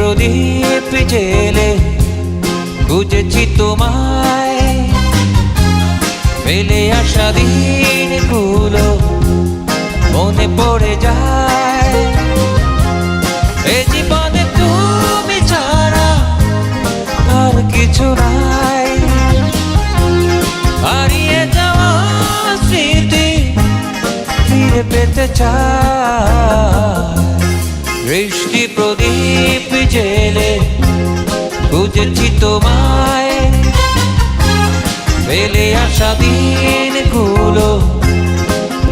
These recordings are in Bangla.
প্রদীপ জেলে খুঁজেছি তোমায়, ফেলে আসা দিনগুলো মনে পড়ে যায়। এ জীবনে তুমি ছাড়া আর কিছু নাই, হারিয়ে যাওয়া স্মৃতি ফিরে পেতে চাই। বৃষ্টি প্রদীপ জেলে খুঁজেছি তোমায়, ফেলে আসা দিনগুলো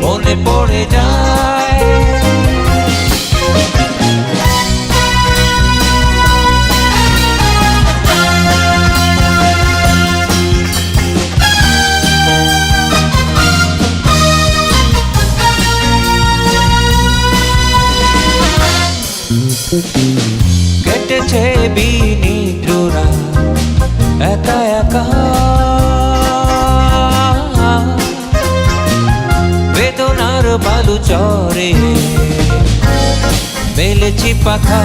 মনে পড়ে যায়। কেটেছে বিনিদ্ররা একা একা, বেদনার বালু চরে মেলেছি পাখা।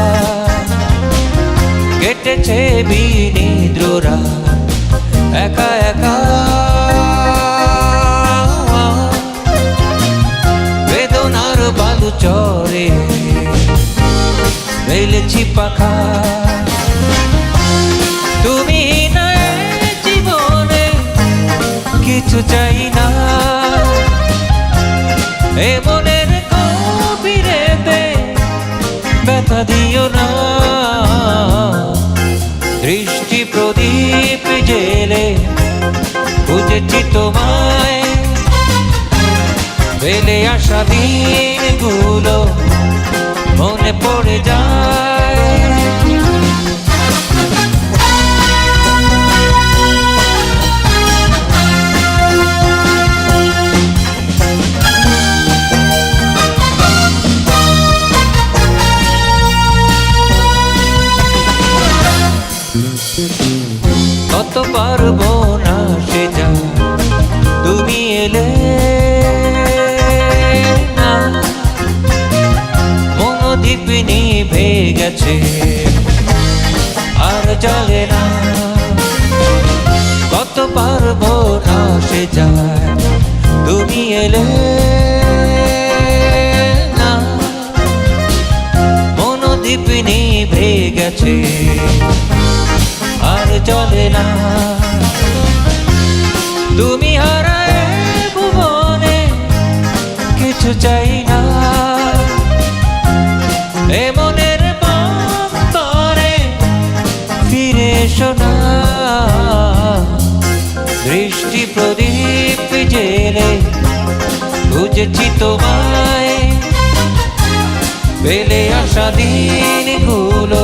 কেটেছে বিনিদ্ররা একা একা, বেদনার বালু চরে মেলেছি পাখা। তুমি না জীবনে কিছু চাই না, এ মনের গভীরেতে ব্যথা দিও না। দৃষ্টি প্রদীপ জেলে খুঁজেছি তোমায়, ফেলে আসা দিনগুলো মনে পড়ে যায়। কত পারবো না সে যা তুমি এলে না, মনোদ্বীপ নিভে গেছে আর জ্বলে না। কত পারবো না সে যায় তুমি এলে না, মনোদ্বীপ নিভে গেছে আর জ্বলে না। তুমি হারায় ভুবনে কিছু চাই না, এ মনের অন্তরে ফিরে এসো না। দৃষ্টি প্রদীপ জেলে খুঁজেছি তোমায়, ফেলে আসা দিনগুলো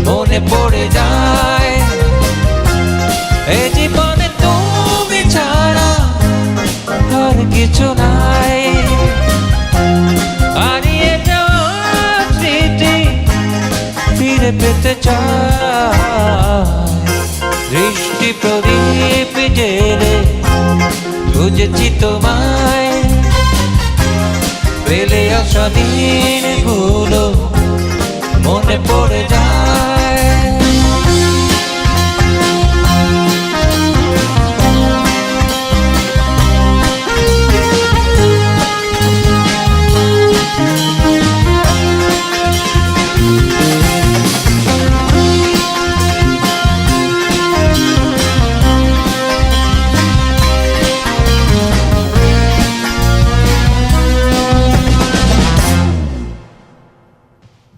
মনে পড়ে যায়। এ জীবনে তুমি ছাড়া আর কিছু নাই, হারিয়ে যাওয়া স্মৃতি ফিরে পেতে চাই। দৃষ্টি প্রদীপ জেলে খুঁজেছি তোমায়, ফেলে আসা দিনগুলো মনে পড়ে যায়।